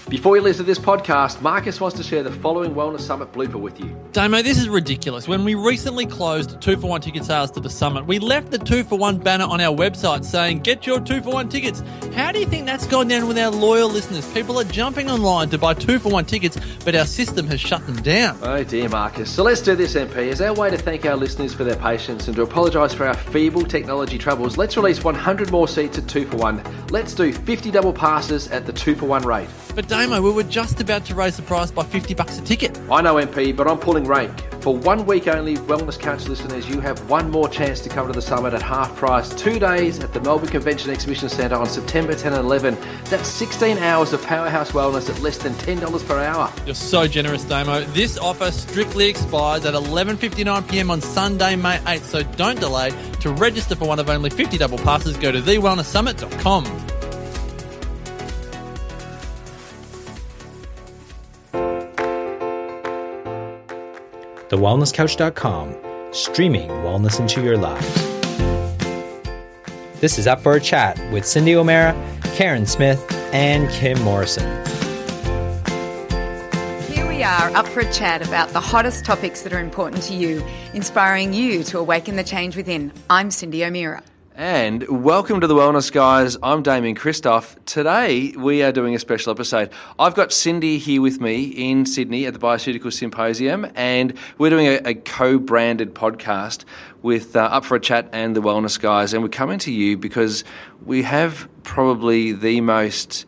Before we listen to this podcast, Marcus wants to share the following Wellness Summit blooper with you. Damo, this is ridiculous. When we recently closed 2-for-1 ticket sales to the summit, we left the 2-for-1 banner on our website saying, get your 2-for-1 tickets. How do you think that's gone down with our loyal listeners? People are jumping online to buy 2-for-1 tickets, but our system has shut them down. Oh dear, Marcus. So let's do this, MP. As our way to thank our listeners for their patience and to apologise for our feeble technology troubles, let's release 100 more seats at 2-for-1. Let's do 50 double passes at the 2-for-1 rate. But Damo, we were just about to raise the price by $50 a ticket. I know, MP, but I'm pulling rank. For 1 week only, Wellness Couch listeners, you have one more chance to come to the summit at half price. 2 days at the Melbourne Convention Exhibition Centre on September 10 and 11. That's 16 hours of powerhouse wellness at less than $10 per hour. You're so generous, Damo. This offer strictly expires at 11:59pm on Sunday, May 8th, so don't delay. To register for one of only 50 double passes, go to thewellnesssummit.com. TheWellnessCouch.com, streaming wellness into your lives. This is Up for a Chat with Cyndi O'Meara, Karen Smith, and Kim Morrison. Here we are, up for a chat about the hottest topics that are important to you, inspiring you to awaken the change within. I'm Cyndi O'Meara. And welcome to The Wellness Guys. I'm Damian Christoph. Today we are doing a special episode. I've got Cyndi here with me in Sydney at the Bioceutical Symposium, and we're doing a co-branded podcast with Up for a Chat and The Wellness Guys. And we're coming to you because we have probably the most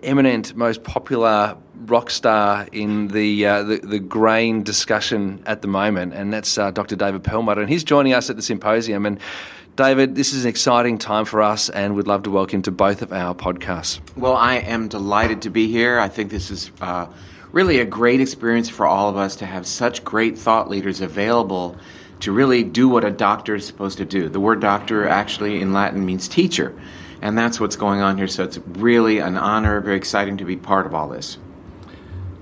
eminent, most popular rock star in the grain discussion at the moment, and that's Dr David Perlmutter, and he's joining us at the symposium. And David, this is an exciting time for us, and we'd love to welcome to both of our podcasts. Well, I am delighted to be here. I think this is really a great experience for all of us to have such great thought leaders available to really do what a doctor is supposed to do. The word doctor actually in Latin means teacher, and that's what's going on here. So it's really an honor, very exciting to be part of all this.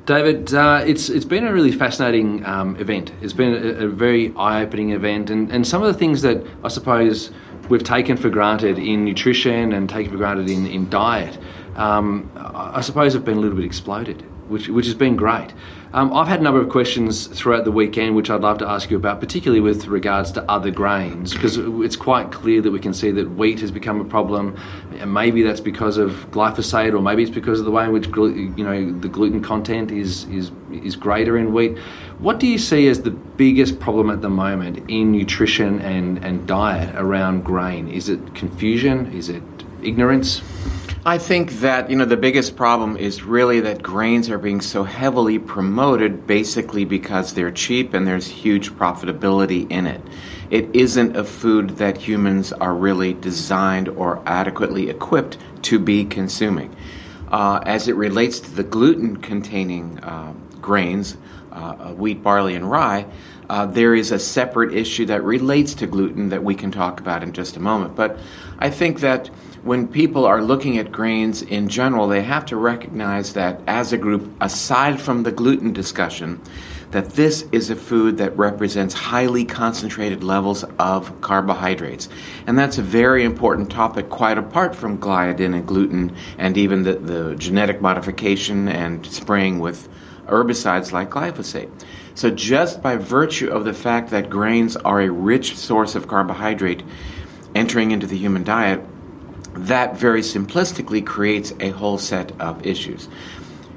David, it's been a really fascinating event. It's been a very eye-opening event, and some of the things that I suppose we've taken for granted in nutrition and taken for granted in diet, I suppose have been a little bit exploded, which has been great. I've had a number of questions throughout the weekend which I'd love to ask you about, particularly with regards to other grains, because it's quite clear that we can see that wheat has become a problem, and maybe that's because of glyphosate, or maybe it's because of the way in which the gluten content is greater in wheat. What do you see as the biggest problem at the moment in nutrition and diet around grain? Is it confusion? Is it ignorance? I think that, the biggest problem is really that grains are being so heavily promoted basically because they're cheap and there's huge profitability in it. It isn't a food that humans are really designed or adequately equipped to be consuming. As it relates to the gluten-containing grains, wheat, barley, and rye, there is a separate issue that relates to gluten that we can talk about in just a moment. But I think that when people are looking at grains in general, they have to recognize that as a group, aside from the gluten discussion, that this is a food that represents highly concentrated levels of carbohydrates. And that's a very important topic, quite apart from gliadin and gluten and even the genetic modification and spraying with herbicides like glyphosate. So just by virtue of the fact that grains are a rich source of carbohydrate entering into the human diet, that very simplistically creates a whole set of issues.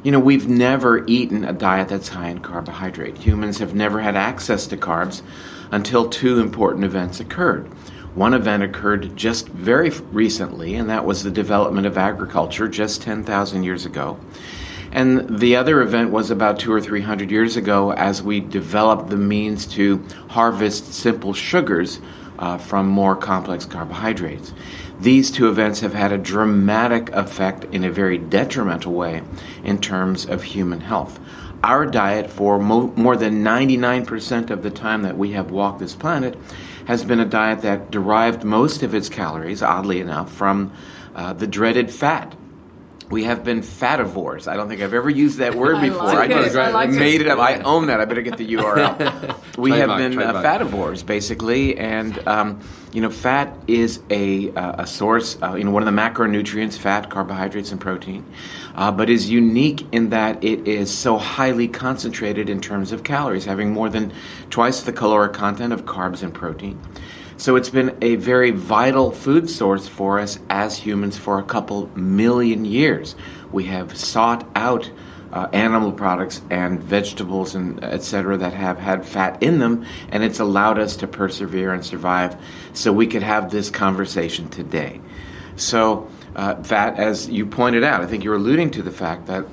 We've never eaten a diet that's high in carbohydrate. Humans have never had access to carbs until two important events occurred. One event occurred just very recently, and that was the development of agriculture just 10,000 years ago. And the other event was about 200 or 300 years ago as we developed the means to harvest simple sugars from more complex carbohydrates. These two events have had a dramatic effect in a very detrimental way in terms of human health. Our diet for more than 99% of the time that we have walked this planet has been a diet that derived most of its calories, oddly enough, from the dreaded fat. we have been fativores. I don't think I've ever used that word before. I made it up. I own that. I better get the URL. We have been fativores, basically, and fat is a source. One of the macronutrients: fat, carbohydrates, and protein, but is unique in that it is so highly concentrated in terms of calories, having more than twice the caloric content of carbs and protein. So it's been a very vital food source for us as humans for a couple million years. We have sought out animal products and vegetables and et cetera that have had fat in them, and it's allowed us to persevere and survive so we could have this conversation today. So fat, as you pointed out, I think you're alluding to the fact that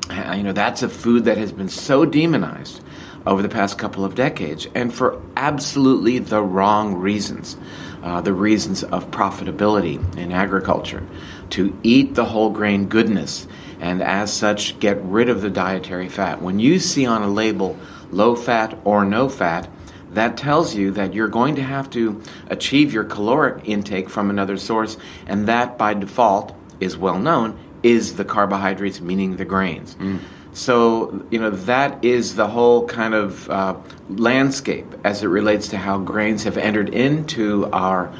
that's a food that has been so demonized over the past couple of decades, and for absolutely the wrong reasons. The reasons of profitability in agriculture, to eat the whole grain goodness, and as such get rid of the dietary fat. When you see on a label low fat or no fat, that tells you that you're going to have to achieve your caloric intake from another source, and that by default is well known, is the carbohydrates, meaning the grains. So, that is the whole kind of landscape as it relates to how grains have entered into our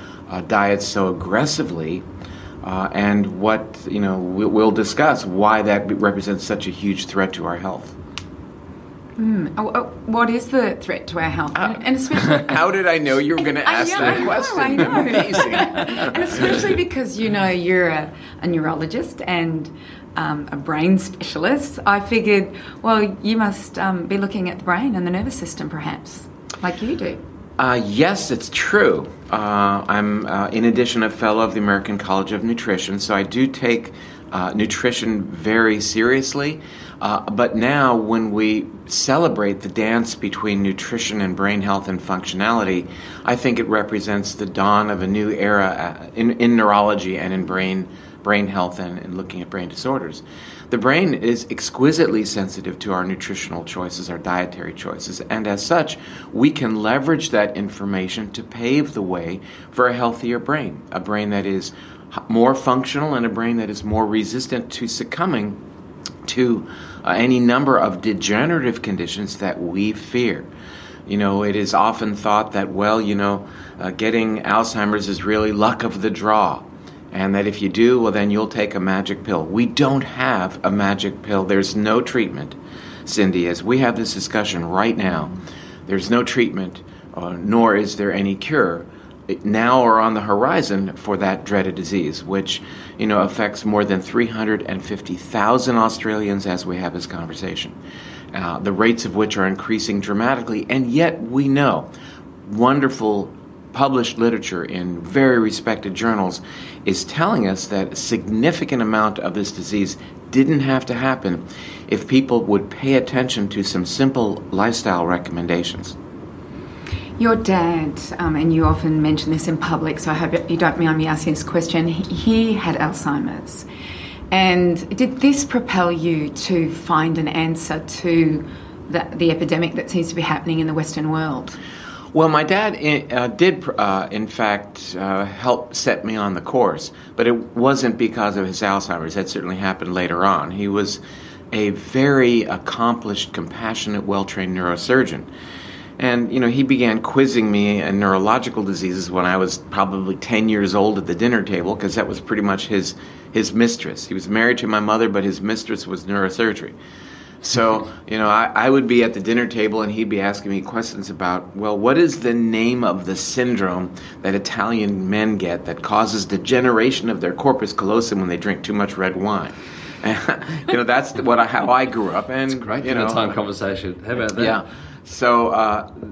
diets so aggressively, and what, we'll discuss why that represents such a huge threat to our health. What is the threat to our health? And especially, how did I know you were going to ask that question? I know. Amazing. And especially because, you're a neurologist and a brain specialist, I figured, well, you must be looking at the brain and the nervous system, perhaps, like you do. Yes, it's true. I'm, in addition, a fellow of the American College of Nutrition, so I do take nutrition very seriously. But now, when we celebrate the dance between nutrition and brain health and functionality, I think it represents the dawn of a new era in neurology and in brain health and looking at brain disorders. The brain is exquisitely sensitive to our nutritional choices, our dietary choices, and as such, we can leverage that information to pave the way for a healthier brain, a brain that is more functional and a brain that is more resistant to succumbing to any number of degenerative conditions that we fear. It is often thought that, getting Alzheimer's is really luck of the draw. And that if you do, well, then you'll take a magic pill. We don't have a magic pill. There's no treatment, Cyndi. As we have this discussion right now, there's no treatment, nor is there any cure now or on the horizon for that dreaded disease, which, affects more than 350,000 Australians as we have this conversation, the rates of which are increasing dramatically. And yet we know wonderful published literature in very respected journals is telling us that a significant amount of this disease didn't have to happen if people would pay attention to some simple lifestyle recommendations. Your dad, and you often mention this in public, so I hope you don't mind me asking this question, he had Alzheimer's. And did this propel you to find an answer to the epidemic that seems to be happening in the Western world? Well, my dad did, in fact, help set me on the course, but it wasn't because of his Alzheimer's. That certainly happened later on. He was a very accomplished, compassionate, well-trained neurosurgeon. And, he began quizzing me in neurological diseases when I was probably 10 years old at the dinner table, because that was pretty much his mistress. He was married to my mother, but his mistress was neurosurgery. So, I would be at the dinner table and he'd be asking me questions about, what is the name of the syndrome that Italian men get that causes degeneration of their corpus callosum when they drink too much red wine? That's how I grew up. And it's great dinner-time conversation. How about that? Yeah. So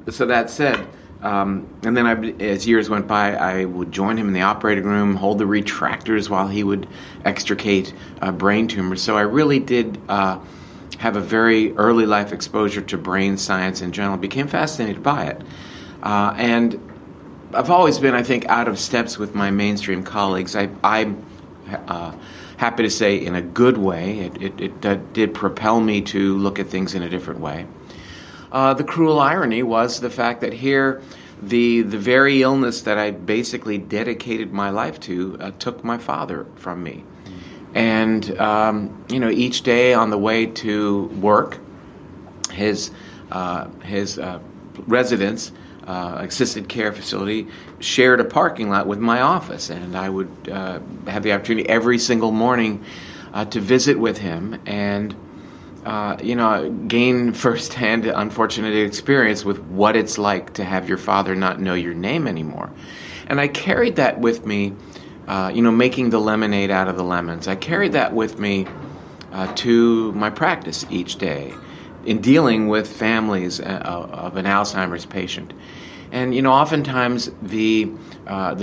that said, and then as years went by, I would join him in the operating room, hold the retractors while he would extricate brain tumors. So I really did have a very early life exposure to brain science in general, became fascinated by it. And I've always been, I think, out of steps with my mainstream colleagues. I'm happy to say in a good way. It did propel me to look at things in a different way. The cruel irony was the fact that here, the very illness that I basically dedicated my life to took my father from me. And, each day on the way to work, his residence, assisted care facility, shared a parking lot with my office. And I would have the opportunity every single morning to visit with him and, gain firsthand unfortunate experience with what it's like to have your father not know your name anymore. And I carried that with me, making the lemonade out of the lemons. I carried that with me to my practice each day in dealing with families of an Alzheimer's patient. And, oftentimes the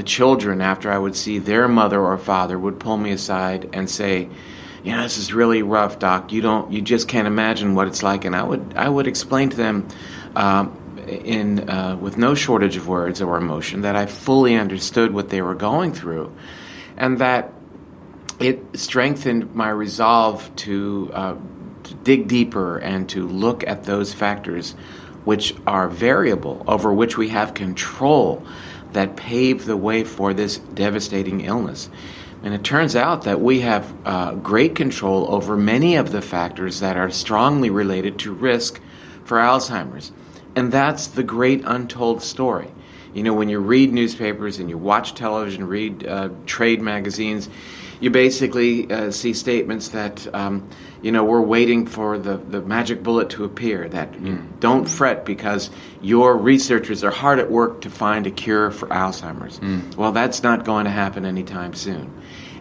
children, after I would see their mother or father, would pull me aside and say, this is really rough, Doc. You just can't imagine what it's like. And I would explain to them with no shortage of words or emotion that I fully understood what they were going through, and that it strengthened my resolve to dig deeper and to look at those factors which are variable, over which we have control, that pave the way for this devastating illness. And it turns out that we have great control over many of the factors that are strongly related to risk for Alzheimer's. And that's the great untold story. When you read newspapers and you watch television, read trade magazines, you basically see statements that, we're waiting for the magic bullet to appear, that don't fret because your researchers are hard at work to find a cure for Alzheimer's. Well, that's not going to happen anytime soon.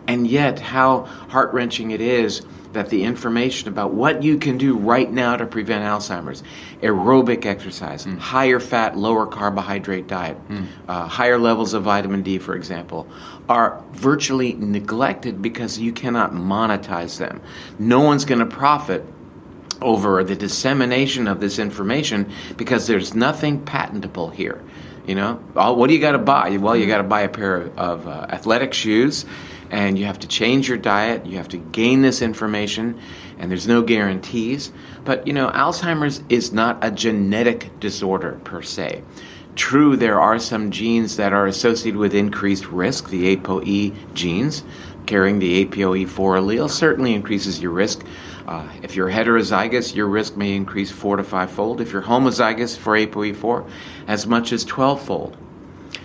And yet, how heart-wrenching it is that the information about what you can do right now to prevent Alzheimer's, aerobic exercise, higher fat, lower carbohydrate diet, higher levels of vitamin D, for example, are virtually neglected because you cannot monetize them. No one's going to profit over the dissemination of this information because there's nothing patentable here. What do you got to buy? Well, you got to buy a pair of athletic shoes, and you have to change your diet, you have to gain this information, and there's no guarantees. But, Alzheimer's is not a genetic disorder per se. True, there are some genes that are associated with increased risk. The ApoE genes, carrying the ApoE4 allele, certainly increases your risk. If you're heterozygous, your risk may increase 4 to 5-fold. If you're homozygous for ApoE4, as much as 12-fold.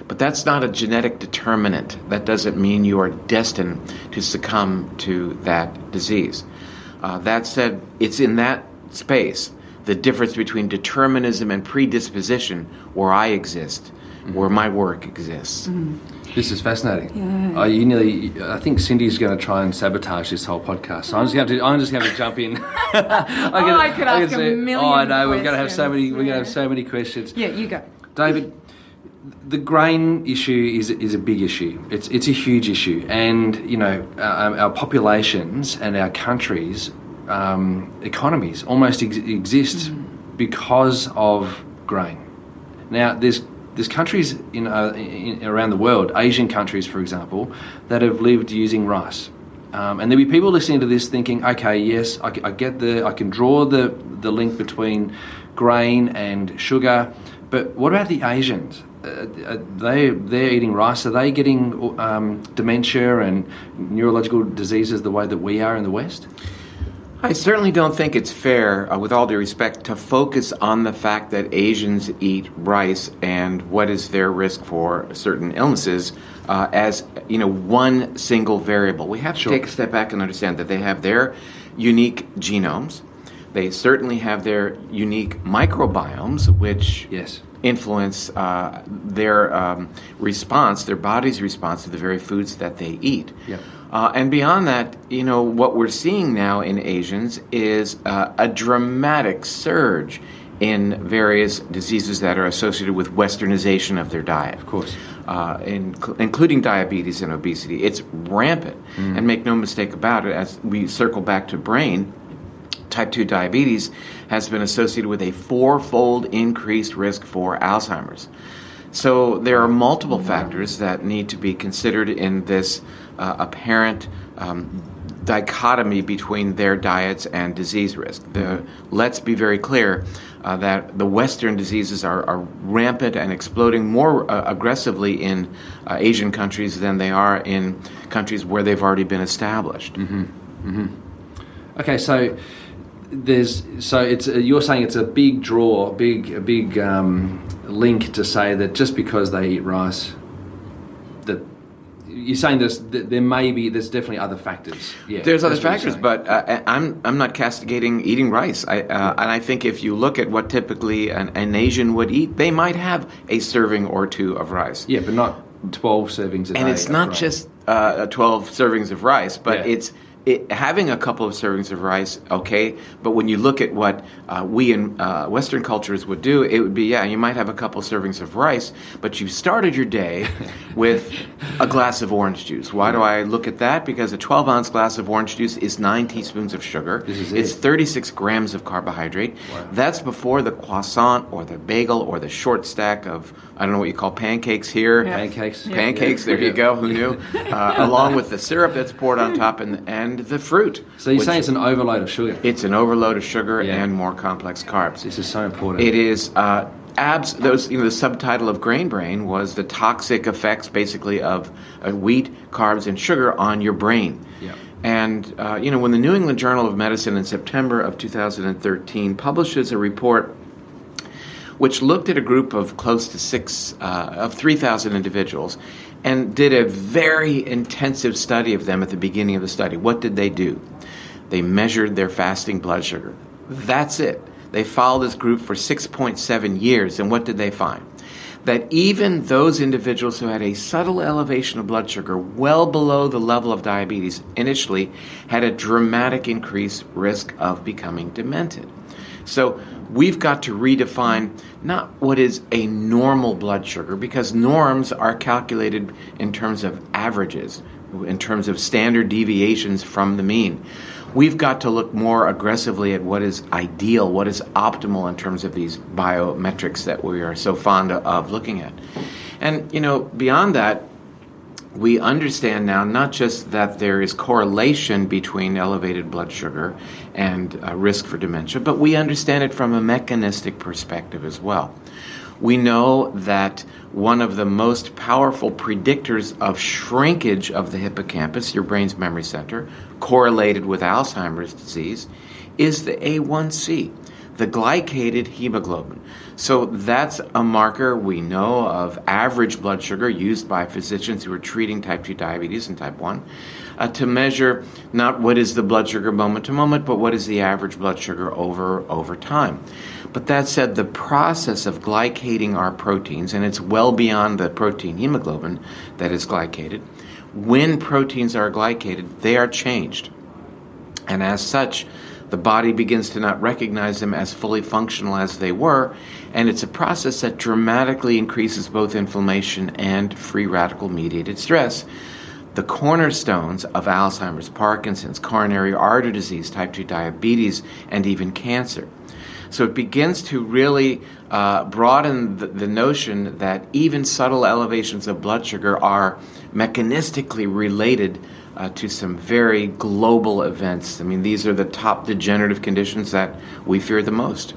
But that's not a genetic determinant. That doesn't mean you are destined to succumb to that disease. That said, it's in that space, the difference between determinism and predisposition, where I exist, where my work exists. This is fascinating. Yeah. I think Cindy's going to try and sabotage this whole podcast. So I'm just going to jump in. I could ask a million questions. I know, we're going to have so many. We're going to have so many questions. Yeah, you go, David. The grain issue is a big issue. It's a huge issue, and our populations and our countries' economies almost exist because of grain. Now, there's countries around the world, Asian countries, for example, that have lived using rice, and there'll be people listening to this thinking, okay, yes, I can draw the link between grain and sugar, but what about the Asians? They're eating rice. Are they getting dementia and neurological diseases the way that we are in the West? I certainly don't think it's fair, with all due respect, to focus on the fact that Asians eat rice and what is their risk for certain illnesses as one single variable. We have to take a step back and understand that they have their unique genomes. They certainly have their unique microbiomes, which influence their response, their body's response to the very foods that they eat. Yeah. And beyond that, what we're seeing now in Asians is a dramatic surge in various diseases that are associated with westernization of their diet. Of course. Including diabetes and obesity. It's rampant. And make no mistake about it, as we circle back to brain, type 2 diabetes has been associated with a 4-fold increased risk for Alzheimer's. So there are multiple factors that need to be considered in this apparent dichotomy between their diets and disease risk. Let's be very clear that the Western diseases are rampant and exploding more aggressively in Asian countries than they are in countries where they've already been established. Okay, so you're saying it's a big draw, a big link to say that just because they eat rice, that you're saying there's definitely other factors. Yeah, there's other factors, but I'm not castigating eating rice. And I think if you look at what typically an Asian would eat, they might have a serving or two of rice. Yeah, but not 12 servings a day. And it's not just 12 servings of rice, but Yeah. it's having a couple of servings of rice, okay, but when you look at what we in Western cultures would do, it would be, you might have a couple of servings of rice, but you started your day with a glass of orange juice. Why do I look at that? Because a 12-ounce glass of orange juice is 9 teaspoons of sugar. It's 36 grams of carbohydrate. Wow. That's before the croissant or the bagel or the short stack of, I don't know what you call pancakes here. Yeah. Pancakes. Pancakes, there you go, who knew? Along with the syrup that's poured on top and the fruit. So you're saying it's an overload of sugar? It's an overload of sugar Yeah. and more complex carbs. This is so important. It is the subtitle of Grain Brain was the toxic effects basically of wheat, carbs, and sugar on your brain. Yeah. And when the New England Journal of Medicine in September of 2013 publishes a report which looked at a group of close to 3,000 individuals and did a very intensive study of them at the beginning of the study. What did they do? They measured their fasting blood sugar. That's it. They followed this group for 6.7 years, and what did they find? That even those individuals who had a subtle elevation of blood sugar well below the level of diabetes initially had a dramatic increased risk of becoming demented. So we've got to redefine not what is a normal blood sugar, because norms are calculated in terms of averages, in terms of standard deviations from the mean. We've got to look more aggressively at what is ideal, what is optimal in terms of these biometrics that we are so fond of looking at. And, beyond that, we understand now not just that there is correlation between elevated blood sugar and risk for dementia, but we understand it from a mechanistic perspective as well. We know that one of the most powerful predictors of shrinkage of the hippocampus, your brain's memory center, correlated with Alzheimer's disease, is the A1C, the glycated hemoglobin. So that's a marker we know of average blood sugar used by physicians who are treating type 2 diabetes and type 1 to measure not what is the blood sugar moment to moment, but what is the average blood sugar over time. But that said, the process of glycating our proteins, and it's well beyond the protein hemoglobin that is glycated, when proteins are glycated, they are changed. And as such, the body begins to not recognize them as fully functional as they were, and it's a process that dramatically increases both inflammation and free radical-mediated stress, the cornerstones of Alzheimer's, Parkinson's, coronary artery disease, type 2 diabetes, and even cancer. So it begins to really broaden the notion that even subtle elevations of blood sugar are mechanistically related to some very global events. I mean, these are the top degenerative conditions that we fear the most.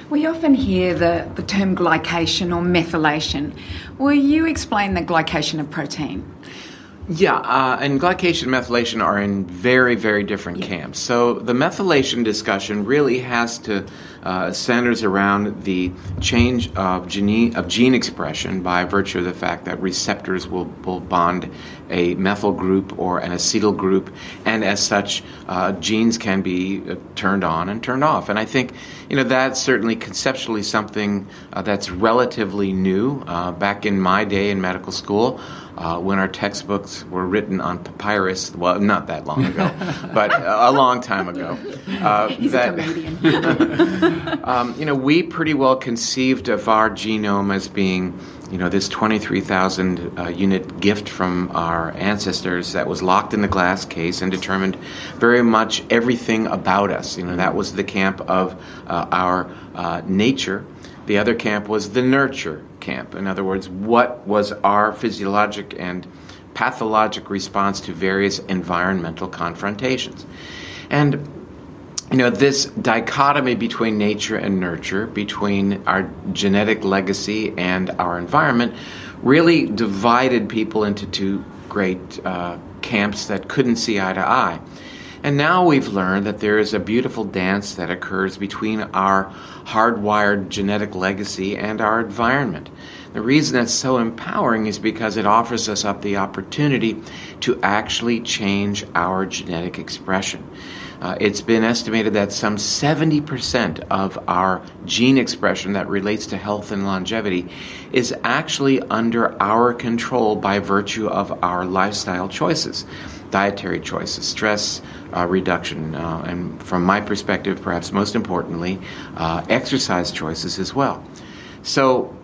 We often hear the term glycation or methylation. Will you explain the glycation of protein? Yeah, and glycation and methylation are in very, very different camps. So the methylation discussion really has to centers around the change of gene expression by virtue of the fact that receptors will bond a methyl group or an acetyl group, and as such, genes can be turned on and turned off. And I think that's certainly conceptually something that's relatively new. Back in my day in medical school, when our textbooks were written on papyrus, well, not that long ago, but a long time ago. He's a comedian. We pretty well conceived of our genome as being, this 23,000 unit gift from our ancestors that was locked in the glass case and determined very much everything about us. That was the camp of our nature. The other camp was the nurture camp. In other words, what was our physiologic and pathologic response to various environmental confrontations. And this dichotomy between nature and nurture, between our genetic legacy and our environment, really divided people into two great camps that couldn't see eye to eye. And now we've learned that there is a beautiful dance that occurs between our hardwired genetic legacy and our environment. The reason that's so empowering is because it offers us up the opportunity to actually change our genetic expression. It's been estimated that some 70% of our gene expression that relates to health and longevity is actually under our control by virtue of our lifestyle choices, dietary choices, stress reduction, and from my perspective, perhaps most importantly, exercise choices as well. So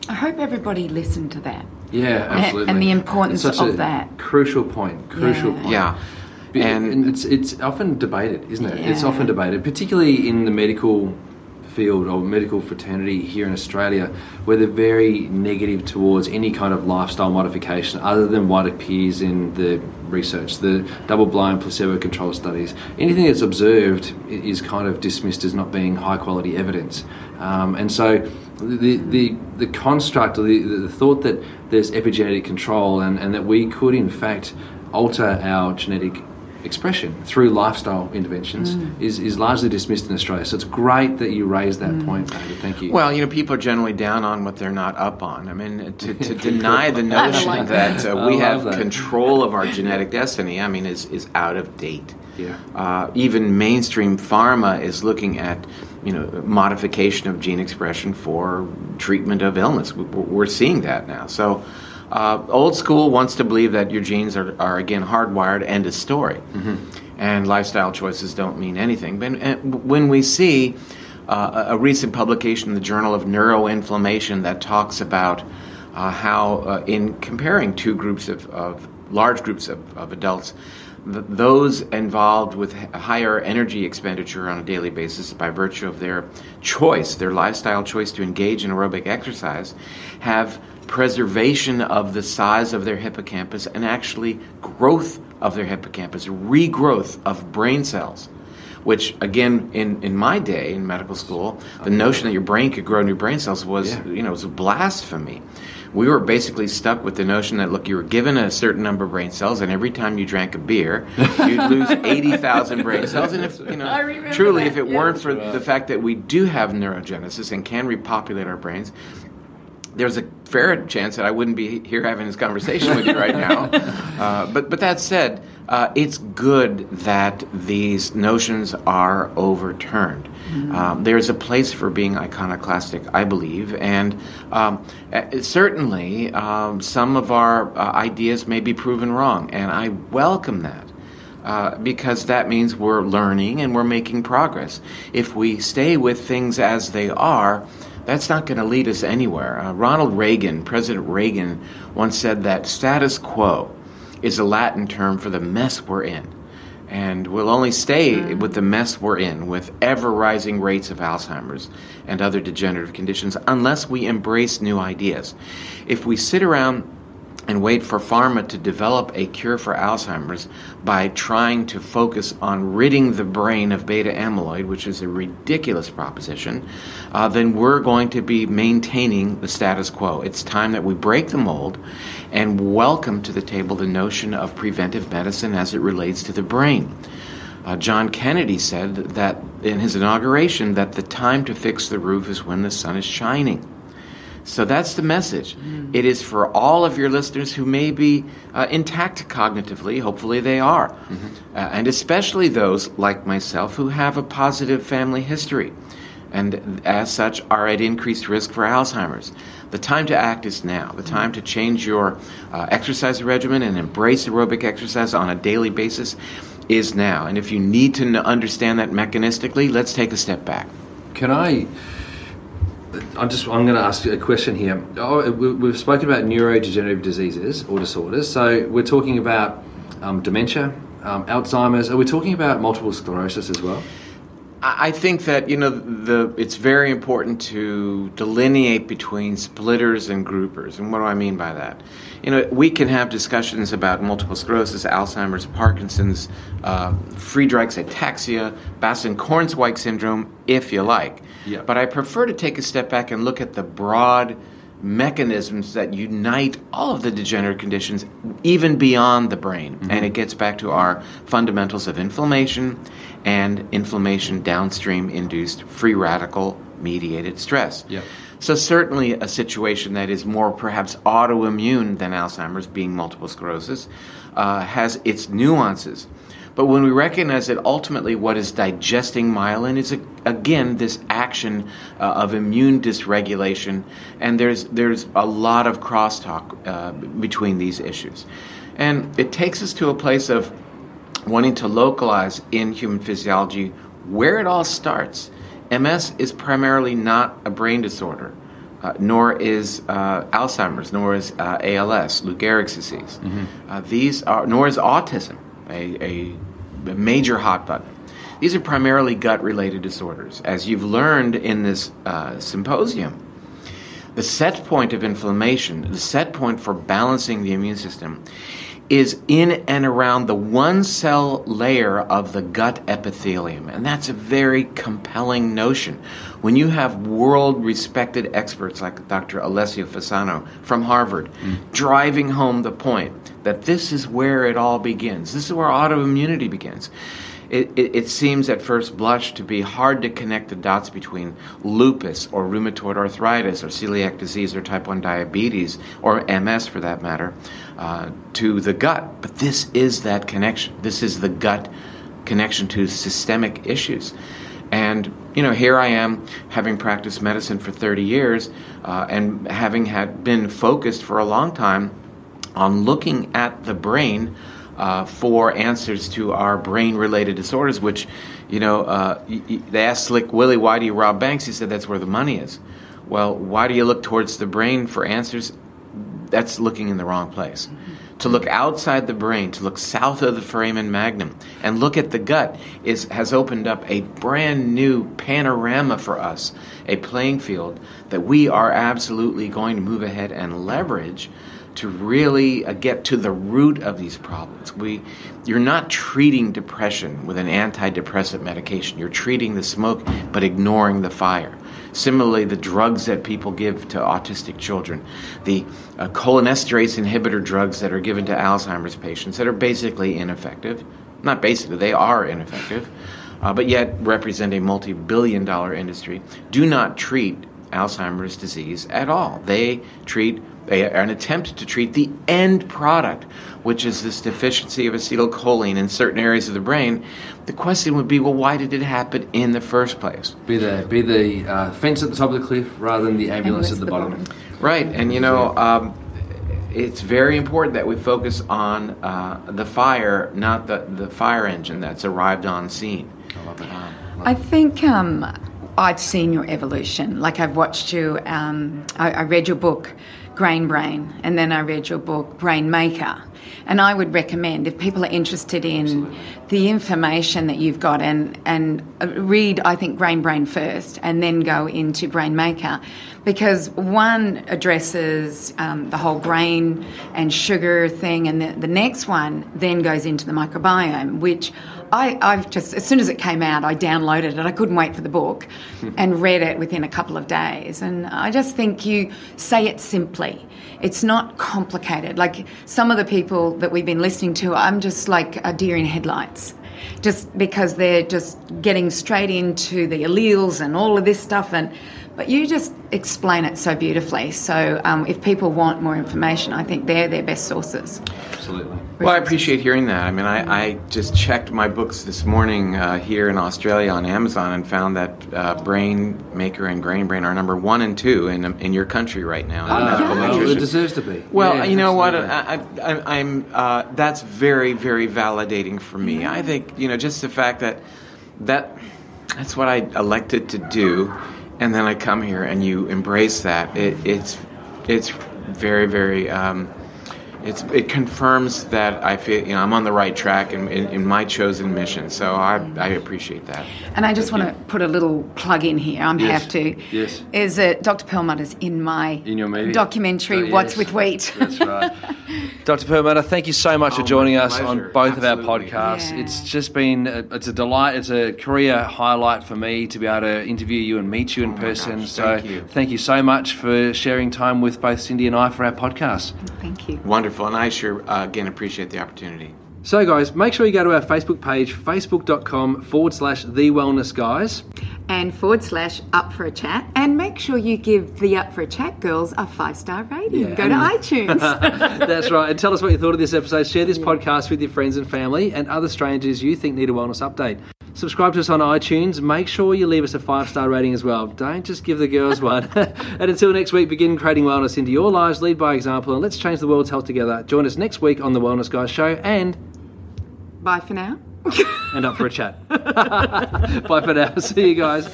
I hope everybody listened to that. Yeah, absolutely. And the importance it's such of a that. Crucial point. Yeah. And it's often debated, isn't it? Yeah. It's often debated, particularly in the medical field or medical fraternity here in Australia, where they're very negative towards any kind of lifestyle modification other than what appears in the research, the double-blind placebo-controlled studies. Anything that's observed is kind of dismissed as not being high-quality evidence. And so the construct or the thought that there's epigenetic control and that we could, in fact, alter our genetic expression through lifestyle interventions is largely dismissed in Australia. So it's great that you raised that point, David. Thank you. Well, people are generally down on what they're not up on. I mean, to deny the notion that we have control of our genetic destiny, is out of date. Yeah. Even mainstream pharma is looking at modification of gene expression for treatment of illness. We're seeing that now. So old school wants to believe that your genes are again hardwired, end of story. And lifestyle choices don't mean anything. But when we see a recent publication in the Journal of Neuroinflammation that talks about how in comparing two groups of large groups of adults, those involved with higher energy expenditure on a daily basis by virtue of their choice, their lifestyle choice to engage in aerobic exercise, have preservation of the size of their hippocampus and actually growth of their hippocampus, regrowth of brain cells, which again in my day in medical school, the notion that your brain could grow new brain cells was was a blasphemy. We were basically stuck with the notion that, look, you were given a certain number of brain cells, and every time you drank a beer, you'd lose 80,000 brain cells. And if truly, if it weren't for the fact that we do have neurogenesis and can repopulate our brains, there's a fair chance that I wouldn't be here having this conversation with you right now. But that said, it's good that these notions are overturned. There's a place for being iconoclastic, I believe, and certainly some of our ideas may be proven wrong, and I welcome that. Because that means we're learning and we're making progress. If we stay with things as they are, that's not going to lead us anywhere. President Reagan, once said that status quo is a Latin term for the mess we're in. And we'll only stay with the mess we're in, with ever-rising rates of Alzheimer's and other degenerative conditions, unless we embrace new ideas. If we sit around and wait for pharma to develop a cure for Alzheimer's by trying to focus on ridding the brain of beta amyloid, which is a ridiculous proposition, then we're going to be maintaining the status quo. It's time that we break the mold and welcome to the table the notion of preventive medicine as it relates to the brain. John Kennedy said that in his inauguration that the time to fix the roof is when the sun is shining. So that's the message. It is for all of your listeners who may be intact cognitively. Hopefully they are. And especially those, like myself, who have a positive family history and as such are at increased risk for Alzheimer's. The time to act is now. The time to change your exercise regimen and embrace aerobic exercise on a daily basis is now. And if you need to understand that mechanistically, let's take a step back. I'm going to ask you a question here. We've spoken about neurodegenerative diseases or disorders. So we're talking about dementia, Alzheimer's. Are we talking about multiple sclerosis as well? I think that, it's very important to delineate between splitters and groupers. And what do I mean by that? We can have discussions about multiple sclerosis, Alzheimer's, Parkinson's, Friedreich's ataxia, Basten-Kornzweig syndrome, if you like. Yeah. But I prefer to take a step back and look at the broad mechanisms that unite all of the degenerative conditions, even beyond the brain. Mm-hmm. And it gets back to our fundamentals of inflammation and inflammation downstream induced free radical mediated stress. Yep. So certainly a situation that is more perhaps autoimmune than Alzheimer's, being multiple sclerosis, has its nuances. But when we recognize that ultimately what is digesting myelin is, again, this action of immune dysregulation, and there's a lot of crosstalk between these issues. And it takes us to a place of wanting to localize in human physiology where it all starts. MS is primarily not a brain disorder, nor is Alzheimer's, nor is ALS, Lou Gehrig's disease. Mm-hmm. Nor is autism, a major hot button. These are primarily gut-related disorders. As you've learned in this symposium, the set point of inflammation, the set point for balancing the immune system, is in and around the one-cell layer of the gut epithelium. And that's a very compelling notion. When you have world-respected experts like Dr. Alessio Fasano from Harvard driving home the point that this is where it all begins. This is where autoimmunity begins. It seems at first blush to be hard to connect the dots between lupus or rheumatoid arthritis or celiac disease or type 1 diabetes or MS for that matter to the gut. But this is that connection. This is the gut connection to systemic issues. And, here I am having practiced medicine for 30 years and having been focused for a long time on looking at the brain for answers to our brain-related disorders, which, they asked Slick Willie, why do you rob banks? He said, that's where the money is. Well, why do you look towards the brain for answers? That's looking in the wrong place. To look outside the brain, to look south of the foramen magnum, and look at the gut has opened up a brand new panorama for us, a playing field that we are absolutely going to move ahead and leverage to really get to the root of these problems. You're not treating depression with an antidepressant medication. You're treating the smoke but ignoring the fire. Similarly, the drugs that people give to autistic children, the cholinesterase inhibitor drugs that are given to Alzheimer's patients that are basically ineffective. Not basically, they are ineffective, but yet represent a multi-billion-dollar industry, do not treat Alzheimer's disease at all. They are an attempt to treat the end product, which is this deficiency of acetylcholine in certain areas of the brain. The question would be, well, why did it happen in the first place? Be the fence at the top of the cliff rather than the ambulance at the bottom. Right, and it's very important that we focus on the fire, not the fire engine that's arrived on scene. I love it. I think I've seen your evolution. Like I've watched you, I read your book, Grain Brain, and then I read your book, Brain Maker. And I would recommend, if people are interested in the information that you've got, and read, I think, Grain Brain first, and then go into Brain Maker, because one addresses the whole grain and sugar thing, and the next one then goes into the microbiome, which I've just, as soon as it came out, I downloaded it. I couldn't wait for the book and read it within a couple of days. And I just think you say it simply. It's not complicated. Like some of the people that we've been listening to, I'm just like a deer in headlights, just because they're just getting straight into the alleles and all of this stuff. But you just explain it so beautifully. So if people want more information, I think they're their best sources. Absolutely. Well, I appreciate hearing that. I mean, I just checked my books this morning here in Australia on Amazon and found that Brain Maker and Grain Brain are number 1 and 2 in your country right now. Well, it deserves to be. Well, yeah, you know absolutely. what? I'm that's very, very validating for me. I think just the fact that's what I elected to do. And then I come here and you embrace that. It's very, very it confirms that I feel I'm on the right track in my chosen mission. So I appreciate that. And I just want to put a little plug in here. I have to. Yes. Is that Dr. Perlmutter's in your movie documentary, What's with Wheat? That's right. Dr. Perlmutter, thank you so much for joining us on both of our podcasts. Yeah. It's just been it's a delight. It's a career highlight for me to be able to interview you and meet you in person. Gosh, so thank you so much for sharing time with both Cyndi and I for our podcast. Thank you. Wonderful. And I sure, again, appreciate the opportunity. So, guys, make sure you go to our Facebook page, facebook.com/The Wellness Guys. And /Up for a Chat. And make sure you give the Up for a Chat girls a 5-star rating. Yeah. Go to iTunes. That's right. And tell us what you thought of this episode. Share this podcast with your friends and family and other strangers you think need a wellness update. Subscribe to us on iTunes. Make sure you leave us a 5-star rating as well. Don't just give the girls one. And until next week, begin creating wellness into your lives. Lead by example. And let's change the world's health together. Join us next week on The Wellness Guys Show. And Bye for now. and up for a chat. Bye for now. See you guys.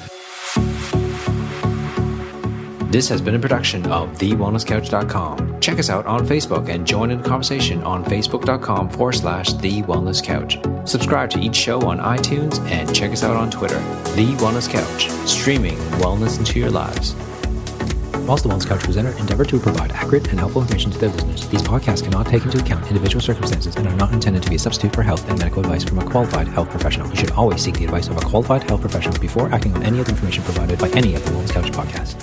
This has been a production of TheWellnessCouch.com. Check us out on Facebook and join in the conversation on Facebook.com/The Wellness Couch. Subscribe to each show on iTunes and check us out on Twitter. The Wellness Couch, streaming wellness into your lives. Whilst the Wellness Couch presenter endeavor to provide accurate and helpful information to their listeners, these podcasts cannot take into account individual circumstances and are not intended to be a substitute for health and medical advice from a qualified health professional. You should always seek the advice of a qualified health professional before acting on any of the information provided by any of the Wellness Couch podcasts.